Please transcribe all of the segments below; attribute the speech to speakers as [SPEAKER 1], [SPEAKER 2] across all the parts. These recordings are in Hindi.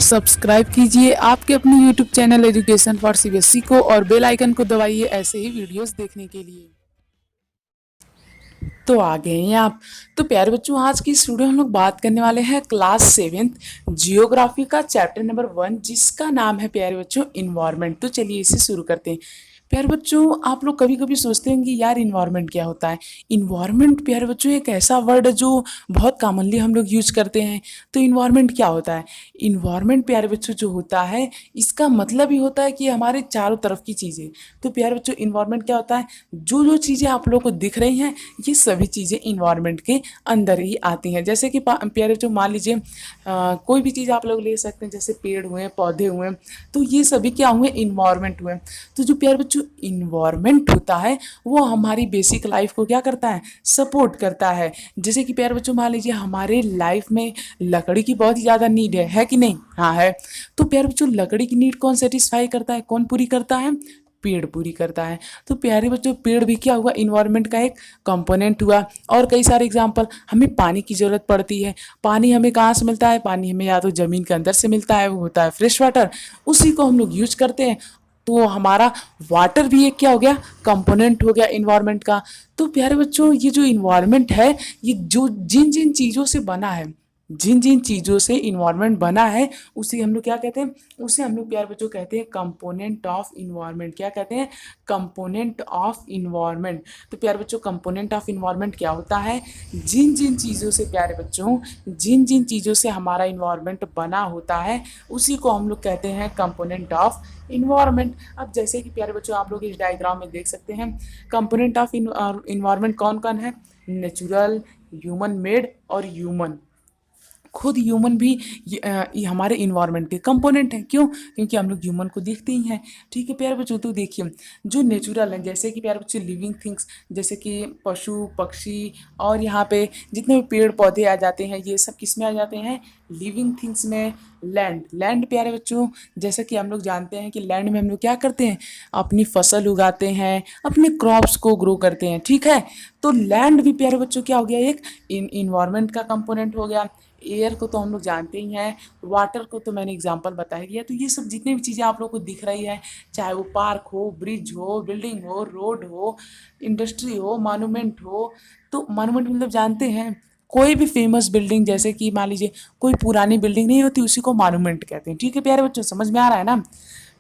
[SPEAKER 1] सब्सक्राइब कीजिए आपके अपने YouTube channel education for CBSE को और बेल आइकन को दबाइए ऐसे ही वीडियोस देखने के लिए। तो आ गए हैं आप। तो प्यारे बच्चों, आज की इस वीडियो हम लोग बात करने वाले हैं क्लास 7th जियोग्राफी का चैप्टर नंबर 1, जिसका नाम है प्यारे बच्चों इन्वायरमेंट। तो चलिए इसे शुरू करते हैं। प्यारे बच्चों, आप लोग कभी कभी सोचते हैं कि यार इन्वायरमेंट क्या होता है। इन्वायरमेंट प्यारे बच्चों एक ऐसा वर्ड है जो बहुत कॉमनली हम लोग यूज करते हैं। तो इन्वायरमेंट क्या होता है? इन्वायरमेंट प्यारे बच्चों जो होता है, इसका मतलब ही होता है कि हमारे चारों तरफ की चीज़ें। तो प्यारे बच्चों इन्वायरमेंट क्या होता है? जो जो चीज़ें आप लोग को दिख रही हैं, ये सभी चीज़ें इन्वायरमेंट के अंदर ही आती हैं। जैसे कि प्यारे बच्चों मान लीजिए कोई भी चीज़ आप लोग ले सकते हैं, जैसे पेड़ हुए, पौधे हुए, तो ये सभी क्या हुए? इन्वायरमेंट हुए। तो जो प्यारे बच्चों इन्वायरमेंट होता है, वो हमारी बेसिक लाइफ को क्या करता है? सपोर्ट करता है। जैसे कि प्यारे बच्चों मान लीजिए हमारे लाइफ में लकड़ी की बहुत ही ज़्यादा नीड है कि नहीं? हाँ है। तो प्यारे बच्चों लकड़ी की नीड कौन सेटिस्फाई करता है? कौन पूरी करता है? पेड़ पूरी करता है। तो प्यारे बच्चों पेड़ भी क्या हुआ? इन्वायरमेंट का एक कंपोनेंट हुआ। और कई सारे एग्जांपल, हमें पानी की ज़रूरत पड़ती है। पानी हमें कहाँ से मिलता है? पानी हमें या तो ज़मीन के अंदर से मिलता है, वो होता है फ्रेश वाटर, उसी को हम लोग यूज करते हैं। तो हमारा वाटर भी एक क्या हो गया? कंपोनेंट हो गया इन्वायरमेंट का। तो प्यारे बच्चों ये जो इन्वायरमेंट है, ये जो जिन जिन चीज़ों से बना है, जिन जिन चीज़ों से इन्वायरमेंट बना है, उसे हम लोग क्या कहते हैं? उसे हम लोग प्यारे बच्चों कहते हैं कंपोनेंट ऑफ इन्वायरमेंट। क्या कहते हैं? Component of environment. तो प्यारे बच्चों कंपोनेंट ऑफ इन्वायरमेंट क्या होता है? जिन जिन चीज़ों से प्यारे बच्चों, जिन जिन चीज़ों से हमारा इन्वायरमेंट बना होता है, उसी को हम लोग कहते हैं कंपोनेंट ऑफ इन्वायरमेंट। अब जैसे कि प्यारे बच्चों आप लोग इस डायग्राम में देख सकते हैं, कंपोनेंट ऑफ इन्वायरमेंट कौन कौन है? नेचुरल, ह्यूमन मेड और ह्यूमन। खुद ह्यूमन भी ये हमारे इन्वायरमेंट के कंपोनेंट हैं। क्यों? क्योंकि हम लोग ह्यूमन को देखते ही हैं। ठीक है प्यारे बच्चों, तो देखिए जो नेचुरल हैं, जैसे कि प्यारे बच्चों लिविंग थिंग्स, जैसे कि पशु पक्षी और यहाँ पे जितने भी पेड़ पौधे आ जाते हैं, ये सब किस में आ जाते हैं? लिविंग थिंग्स में। लैंड, लैंड प्यारे बच्चों जैसे कि हम लोग जानते हैं कि लैंड में हम लोग क्या करते हैं? अपनी फसल उगाते हैं, अपने क्रॉप्स को ग्रो करते हैं। ठीक है, तो लैंड भी प्यारे बच्चों क्या हो गया? एक इन्वायरमेंट का कंपोनेंट हो गया। एयर को तो हम लोग जानते ही हैं, वाटर को तो मैंने एग्जांपल बता ही दिया। तो ये सब जितने भी चीज़ें आप लोग को दिख रही है, चाहे वो पार्क हो, ब्रिज हो, बिल्डिंग हो, रोड हो, इंडस्ट्री हो, मॉन्यूमेंट हो। तो मॉन्यूमेंट मतलब जानते हैं, कोई भी फेमस बिल्डिंग, जैसे कि मान लीजिए कोई पुरानी बिल्डिंग नहीं होती, उसी को मॉन्यूमेंट कहते हैं। ठीक है प्यारे बच्चों, समझ में आ रहा है ना?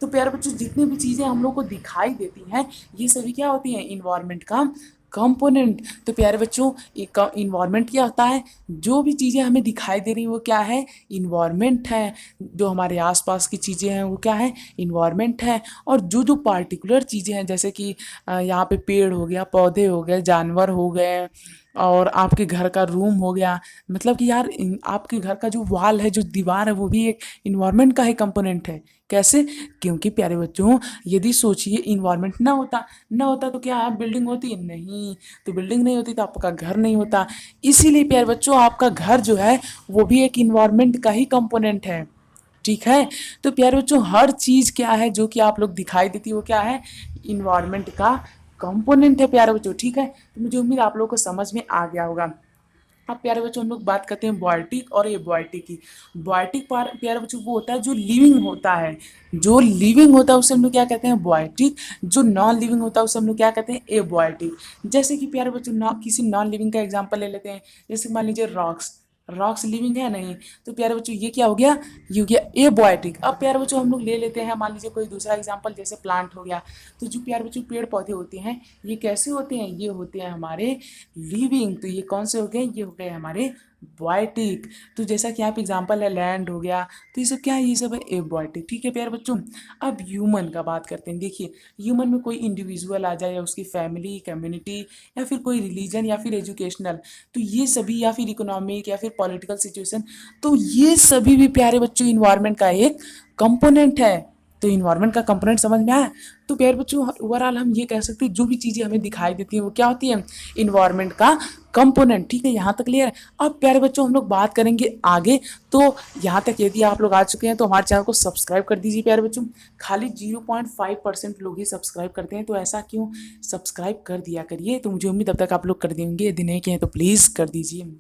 [SPEAKER 1] तो प्यारे बच्चों जितनी भी चीज़ें हम लोग को दिखाई देती हैं, ये सभी क्या होती हैं? इन्वायरमेंट का कंपोनेंट। तो प्यारे बच्चों एक इन्वायरमेंट क्या होता है? जो भी चीज़ें हमें दिखाई दे रही हैं वो क्या है? इन्वायरमेंट है। जो हमारे आसपास की चीज़ें हैं वो क्या है? इन्वायरमेंट है। और जो जो पार्टिकुलर चीज़ें हैं, जैसे कि यहाँ पे पेड़ हो गया, पौधे हो गए, जानवर हो गए, और आपके घर का रूम हो गया, मतलब कि यार आपके घर का जो वॉल है, जो दीवार है, वो भी एक इन्वायरमेंट का ही कंपोनेंट है। कैसे? क्योंकि प्यारे बच्चों यदि सोचिए इन्वायरमेंट ना होता तो क्या आप बिल्डिंग होती? नहीं। तो बिल्डिंग नहीं होती तो आपका घर नहीं होता। इसीलिए प्यारे बच्चों आपका घर जो है वो भी एक इन्वायरमेंट का ही कंपोनेंट है। ठीक है, तो प्यारे बच्चों हर चीज़ क्या है जो कि आप लोग दिखाई देती है, वो क्या है? इन्वायरमेंट का कंपोनेंट है प्यारे बच्चों। ठीक है, तो मुझे उम्मीद आप लोगों को समझ में आ गया होगा। अब प्यारे बच्चों हम लोग बात करते हैं बॉयटिक और एबॉयटिक की। बॉयटिक प्यारे बच्चों वो होता है जो लिविंग होता है। जो लिविंग होता है उसे हम लोग क्या कहते हैं? बॉयटिक। जो नॉन लिविंग होता है उसे हम लोग क्या कहते हैं? एबॉयटिक। जैसे कि प्यारे बच्चों किसी नॉन लिविंग का एग्जाम्पल ले लेते हैं, जैसे मान लीजिए रॉक्स। रॉक्स लिविंग है नहीं? तो प्यारे बच्चों ये क्या हो गया? ये हो गया एबॉयटिक। अब प्यारे बच्चों हम लोग ले लेते हैं, मान लीजिए कोई दूसरा एग्जाम्पल, जैसे प्लांट हो गया। तो जो प्यारे बच्चों पेड़ पौधे होते हैं, ये कैसे होते हैं? ये होते हैं हमारे लिविंग। तो ये कौन से हो गए? ये हो गए हमारे बॉयटिक। तो जैसा कि आप एग्जांपल है लैंड हो गया, तो ये सब क्या है? ये सब है एबॉयटिक। ठीक है प्यारे बच्चों, अब ह्यूमन का बात करते हैं। देखिए ह्यूमन में कोई इंडिविजुअल आ जाए, या उसकी फैमिली, कम्युनिटी, या फिर कोई रिलीजन, या फिर एजुकेशनल, तो ये सभी, या फिर इकोनॉमिक, या फिर पॉलिटिकल सिचुएशन, तो ये सभी भी प्यारे बच्चों इन्वायरमेंट का एक कंपोनेंट है। तो इन्वायरमेंट का कंपोनेंट समझ में आया? तो प्यारे बच्चों ओवरऑल हम ये कह सकते हैं जो भी चीज़ें हमें दिखाई देती हैं वो क्या होती है? इन्वायरमेंट का कंपोनेंट। ठीक है, यहाँ तक क्लियर है? अब प्यारे बच्चों हम लोग बात करेंगे आगे। तो यहाँ तक यदि आप लोग आ चुके हैं तो हमारे चैनल को सब्सक्राइब कर दीजिए प्यारे बच्चों। खाली 0.5% लोग ही सब्सक्राइब करते हैं, तो ऐसा क्यों? सब्सक्राइब कर दिया करिए। तो मुझे उम्मीद अब तक आप लोग कर देंगे, यदि नहीं किए तो प्लीज़ कर दीजिए।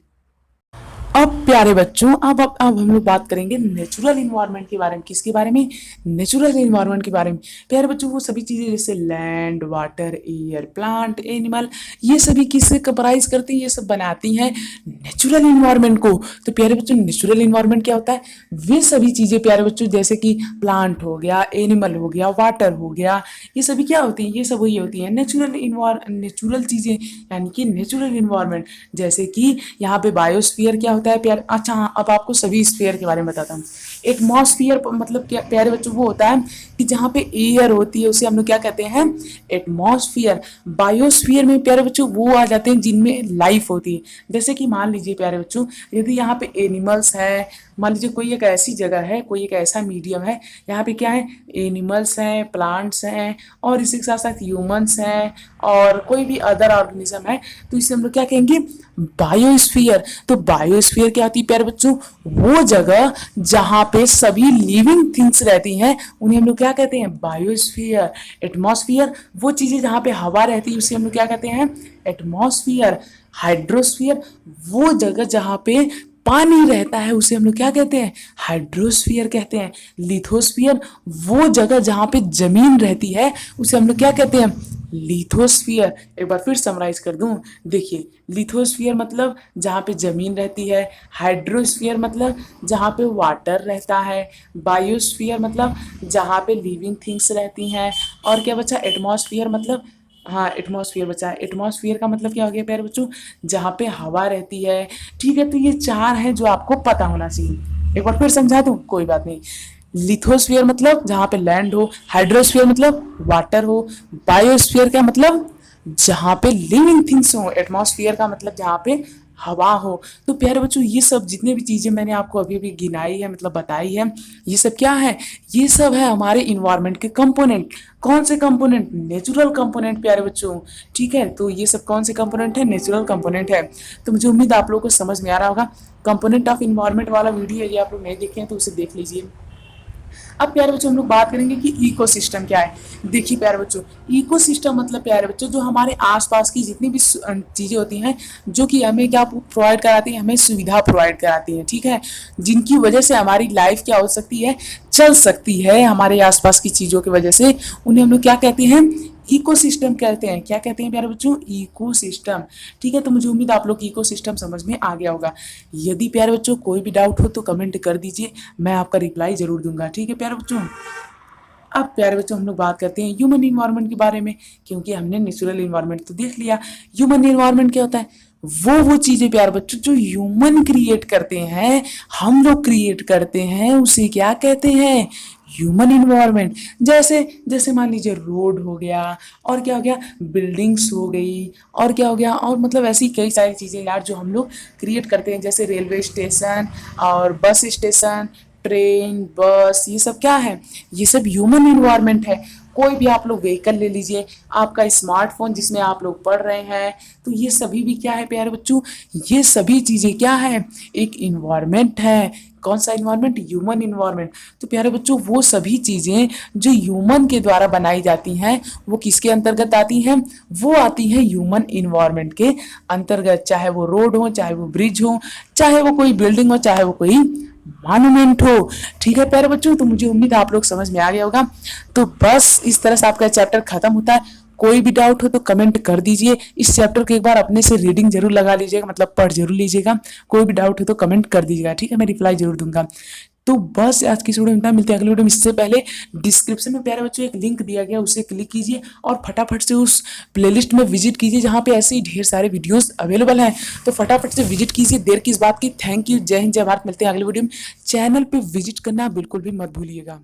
[SPEAKER 1] अब प्यारे बच्चों, अब हम लोग बात करेंगे नेचुरल इन्वायरमेंट के बारे में। किसके बारे में? नेचुरल इन्वायरमेंट के बारे में। प्यारे बच्चों, वो सभी चीजें जैसे land, water, air, plant, animal, ये सभी किससे कंप्राइज करती हैं? ये सब बनाती हैं नेचुरल इन्वायरमेंट को। तो प्यारे बच्चों, नेचुरल इन्वायरमेंट क्या होता है? वे सभी चीजें प्यारे बच्चों, जैसे कि प्लांट हो गया, एनिमल हो गया, वाटर हो गया, ये सभी क्या होती हैं? ये सब वही होती हैं नेचुरल चीजें, यानी कि नेचुरल इन्वायरमेंट। जैसे कि यहाँ पे बायोस्फीयर क्या होता है प्यारे? अच्छा हाँ, अब आपको सभी स्फीयर के बारे में बताता हूँ। एटमॉस्फियर मतलब क्या प्यारे बच्चों? वो होता है कि जहाँ पे एयर होती है उसे हम लोग क्या कहते हैं? एटमॉस्फियर। बायोस्फीयर में प्यारे बच्चों वो आ जाते हैं जिनमें लाइफ होती है। जैसे कि मान लीजिए प्यारे बच्चों, यदि यहाँ पे एनिमल्स है, मान लीजिए कोई एक ऐसी जगह है, कोई एक ऐसा मीडियम है, यहाँ पे क्या है? एनिमल्स हैं, प्लांट्स हैं, और इसी के साथ साथ ह्यूमंस हैं, और कोई भी अदर ऑर्गेनिज्म है, तो इसे हम लोग क्या कहेंगे? बायोस्फीयर। तो बायोस्फीयर क्या होती है प्यारे बच्चों? वो जगह जहाँ पे सभी लिविंग थिंग्स रहती हैं, उन्हें हम लोग क्या कहते हैं? बायोस्फीयर। एटमॉस्फियर, वो चीज़ें जहाँ पे हवा रहती है, उसे हम लोग क्या कहते हैं? एटमॉस्फियर। हाइड्रोस्फीयर, वो जगह जहाँ पे पानी रहता है, उसे हम लोग क्या कहते हैं? हाइड्रोस्फीयर कहते हैं। लिथोस्फीयर, वो जगह जहाँ पे जमीन रहती है, उसे हम लोग क्या कहते हैं? लिथोस्फीयर। एक बार फिर समराइज कर दूं, देखिए, लिथोस्फीयर मतलब जहाँ पे जमीन रहती है, हाइड्रोस्फीयर मतलब जहाँ पे वाटर रहता है, बायोस्फीयर मतलब जहाँ पे लिविंग थिंग्स रहती हैं, और क्या बचा? एटमॉस्फियर मतलब, हाँ एटमॉस्फियर बचा है। एटमॉस्फियर का मतलब क्या हो गया प्यारे बच्चों? जहाँ पे हवा रहती है। ठीक है, तो ये चार हैं जो आपको पता होना चाहिए। एक बार फिर समझा दूं, कोई बात नहीं। लिथोस्फीयर मतलब जहाँ पे लैंड हो, हाइड्रोस्फीयर मतलब वाटर हो, बायोस्फीयर का मतलब जहाँ पे लिविंग थिंग्स हो, एटमॉस्फेयर का मतलब जहाँ पे हवा हो। तो प्यारे बच्चों, ये सब जितने भी चीज़ें मैंने आपको अभी अभी गिनाई है, मतलब बताई है, ये सब क्या है? ये सब है हमारे इन्वायरमेंट के कंपोनेंट। कौन से कंपोनेंट? नेचुरल कंपोनेंट प्यारे बच्चों। ठीक है, तो ये सब कौन से कंपोनेंट है? नेचुरल कंपोनेंट है। तो मुझे उम्मीद आप लोगों को समझ में आ रहा होगा। कंपोनेंट ऑफ इन्वायरमेंट वाला वीडियो यदि आप लोग नहीं देखे हैं तो उसे देख लीजिए। अब प्यारे बच्चों, हम लोग बात करेंगे कि इकोसिस्टम क्या है। देखिए प्यारे बच्चों, इकोसिस्टम मतलब प्यारे बच्चों, जो हमारे आसपास की जितनी भी चीज़ें होती हैं, जो कि हमें क्या प्रोवाइड कराती हैं? हमें सुविधा प्रोवाइड कराती हैं। ठीक है, जिनकी वजह से हमारी लाइफ क्या हो सकती है? चल सकती है। हमारे आसपास की चीज़ों की वजह से उन्हें हम लोग क्या कहते हैं? इकोसिस्टम कहते हैं। क्या कहते हैं प्यारे बच्चों? इकोसिस्टम। ठीक है, तो मुझे उम्मीद आप लोग की इकोसिस्टम समझ में आ गया होगा। यदि प्यारे बच्चों कोई भी डाउट हो तो कमेंट कर दीजिए, मैं आपका रिप्लाई जरूर दूंगा। ठीक है प्यारे बच्चों। अब प्यारे बच्चों, हम लोग बात करते हैं ह्यूमन इन्वायरमेंट के बारे में, क्योंकि हमने नेचुरल इन्वायरमेंट तो देख लिया। ह्यूमन इन्वायरमेंट क्या होता है? वो चीजें प्यारे बच्चों जो ह्यूमन क्रिएट करते हैं, हम लोग क्रिएट करते हैं, उसे क्या कहते हैं? Human environment. जैसे जैसे मान लीजिए रोड हो गया, और क्या हो गया? बिल्डिंग्स हो गई, और क्या हो गया? और मतलब ऐसी कई सारी चीज़ें यार जो हम लोग क्रिएट करते हैं, जैसे रेलवे स्टेशन और बस स्टेशन, ट्रेन, बस, ये सब क्या है? ये सब ह्यूमन इन्वायरमेंट है। कोई भी आप लोग व्हीकल ले लीजिए, आपका स्मार्टफोन जिसमें आप लोग पढ़ रहे हैं, तो ये सभी भी क्या है प्यारे बच्चों? ये सभी चीज़ें क्या है? एक इन्वायरमेंट है। कौन सा इन्वायरमेंट? Human environment. तो प्यारे बच्चों, वो सभी चीज़ें जो ह्यूमन के द्वारा बनाई जाती हैं, वो किसके अंतर्गत आती हैं? वो आती हैं ह्यूमन इन्वायरमेंट के अंतर्गत। चाहे वो रोड हो, चाहे वो ब्रिज हो, चाहे वो कोई बिल्डिंग हो, चाहे वो कोई मॉन्यूमेंट हो। ठीक है प्यारे बच्चों, तो मुझे उम्मीद आप लोग समझ में आ गया होगा। तो बस इस तरह से आपका चैप्टर खत्म होता है। कोई भी डाउट हो तो कमेंट कर दीजिए। इस चैप्टर को एक बार अपने से रीडिंग जरूर लगा लीजिएगा, मतलब पढ़ जरूर लीजिएगा। कोई भी डाउट हो तो कमेंट कर दीजिएगा, ठीक है, मैं रिप्लाई जरूर दूंगा। तो बस आज की वीडियो में इतना, मिलते हैं अगले वीडियो में। इससे पहले डिस्क्रिप्शन में प्यारे बच्चों एक लिंक दिया गया, उसे क्लिक कीजिए और फटाफट से उस प्लेलिस्ट में विजिट कीजिए जहाँ पे ऐसे ही ढेर सारे वीडियोस अवेलेबल हैं। तो फटाफट से विजिट कीजिए, देर किस बात की। थैंक यू, जय हिंद, जय भारत। मिलते हैं अगले वीडियो में। चैनल पे विजिट करना बिल्कुल भी मत भूलिएगा।